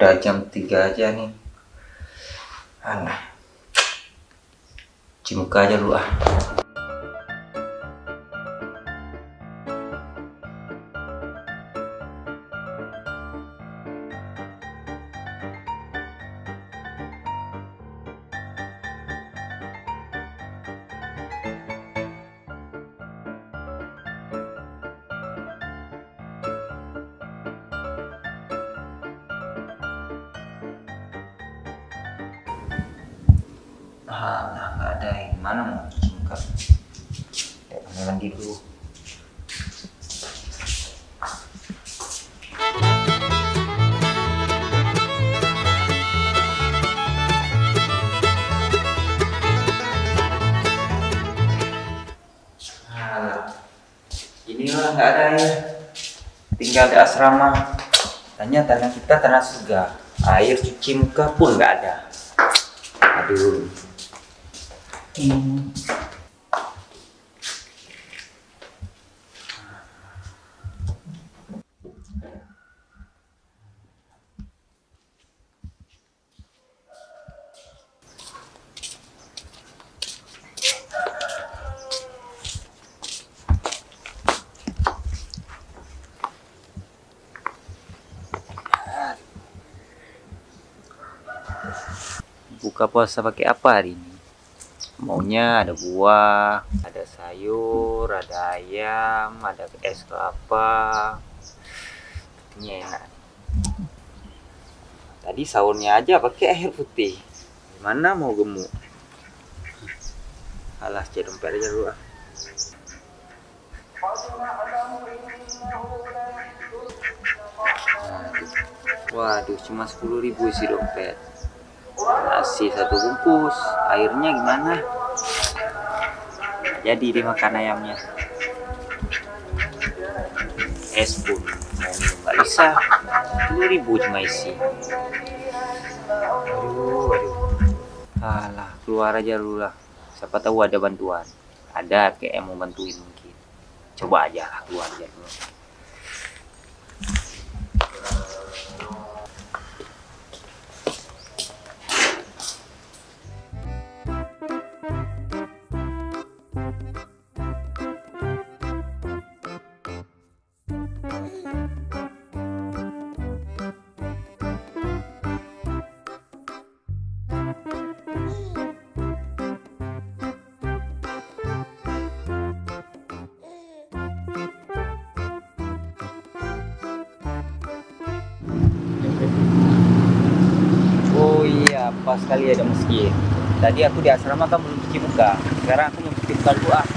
Udah jam 3 aja nih. Alah, cuci muka aja dulu ah. Alah, nggak ada. Gimana mau cuci muka? Kayak mandi dulu. Alah, inilah nggak ada ya. Tinggal di asrama. Tanya tanah kita tanah surga. Air cuci muka pun nggak ada. Aduh. Buka puasa pakai apa hari ini? Maunya ada buah, ada sayur, ada ayam, ada es kelapa. Ini enak. Tadi sahurnya aja pakai air putih. Gimana mau gemuk? Alah, cek dompet aja dulu ah. Waduh, cuma 10.000 isi dompet. Nasi 1 bungkus, airnya gimana? Jadi dimakan ayamnya. Es pun nggak bisa. 10.000 cuma isi. Aduh. Alah, keluar aja dulu lah. Siapa tahu ada bantuan. Ada kayak yang mau bantuin mungkin. Coba aja lah, keluar aja dulu. Oh iya, pas sekali ada masjid. Tadi aku di asrama kan belum cuci muka. Sekarang aku mau cuci muka dulu ah.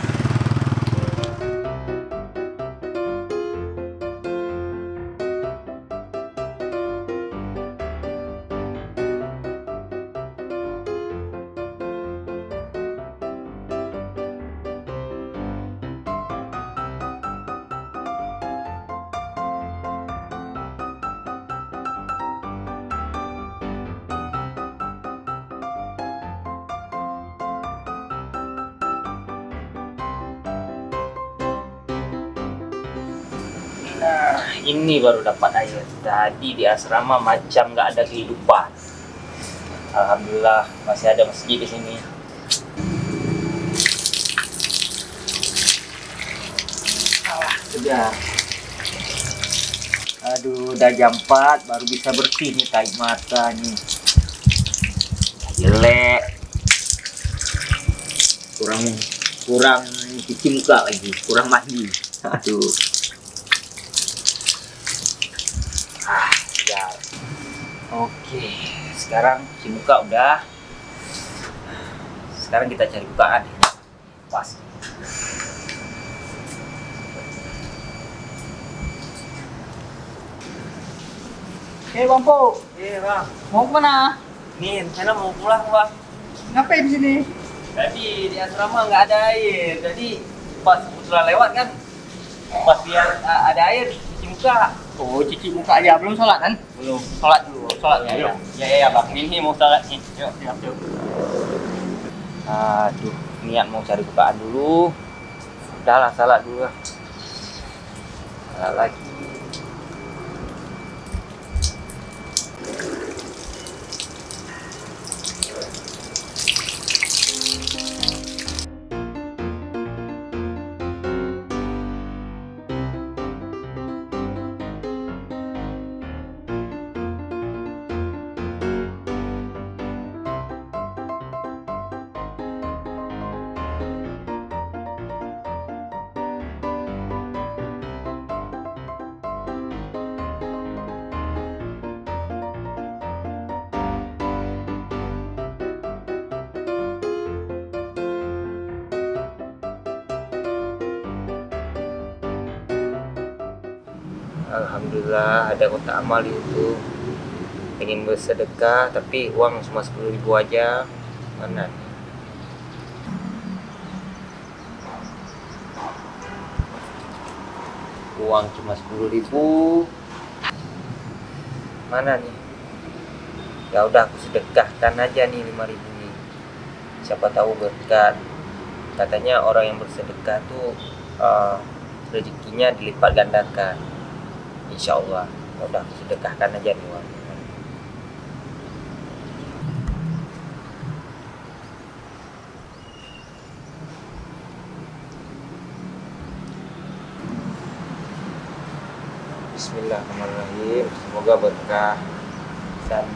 Nah, ini baru dapat air. Tadi di asrama macam nggak ada kehidupan. Alhamdulillah masih ada masjid di sini. Sudah. Aduh, udah jam 4 baru bisa bersih nih tarik mata nih. Jelek. Kurang cuci muka lagi, kurang mandi. Aduh. Ya. Oke, sekarang cuci muka udah. Sekarang kita cari bukaan. Pas. Bang Po. Bang. Mau kemana? Nih, rencana mau pulang, Bang. Ngapain di sini? Tadi di asrama nggak ada air. Jadi pas kebetulan lewat kan, pas dia ada air, cuci muka. Oh, cuci muka aja, belum sholat kan? Belum, sholat dulu. Sholat Ya, dulu. ya. Ya, Bang. Ini mau sholat nih. Yuk. Siap, siap. Aduh, niat mau cari bukaan dulu. Udahlah, salat dulu lah. Salat lagi. Alhamdulillah ada kotak amal itu. Pengen bersedekah tapi uang cuma 10.000 aja. Mana? Uang cuma 10.000. Mana nih? Ya udah aku sedekahkan aja nih 5.000 nih. Siapa tahu berkat. Katanya orang yang bersedekah tuh rezekinya dilipat gandakan. Insya Allah. Ya udah aku sedekahkan aja nih uang. Bismillahirrahmanirrahim. Semoga berkah dan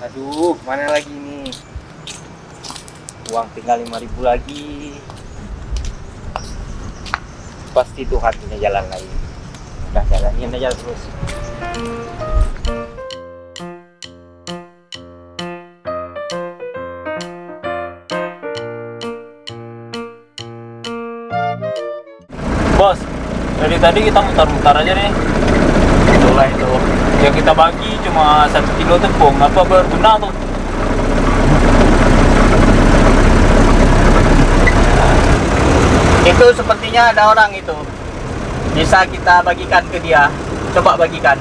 aduh, mana lagi nih? Uang tinggal 5.000 lagi. Pasti Tuhan punya jalan lain. Udah jalanin aja terus. Bos, dari tadi kita mutar-mutar aja nih. Itulah itu. Yang kita bagi cuma 1 kilo tepung. Apa berguna tuh? Itu sepertinya ada orang itu. Bisa kita bagikan ke dia. Coba bagikan.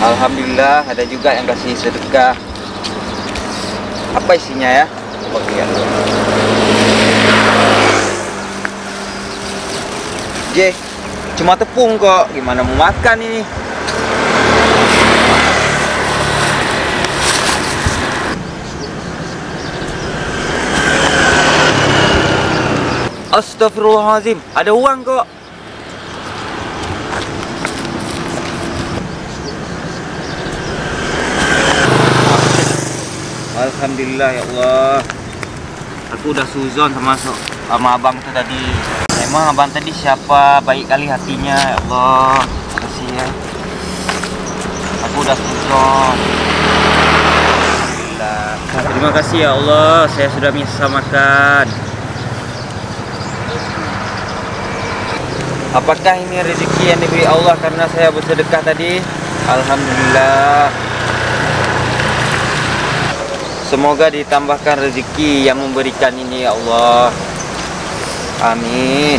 Alhamdulillah ada juga yang kasih sedekah. Apa isinya ya? Coba lihat. Cuma tepung kok. Gimana mau makan ini? Astagfirullahaladzim, ada uang kok. Alhamdulillah ya Allah. Aku udah suzon sama abang tuh tadi. Emang abang tadi siapa, baik kali hatinya ya Allah. Makasih ya. Aku udah suzon. Alhamdulillah. Terima kasih ya Allah, saya sudah bisa makan. Apakah ini rezeki yang diberi Allah karena saya bersedekah tadi? Alhamdulillah. Semoga ditambahkan rezeki yang memberikan ini ya Allah. Amin.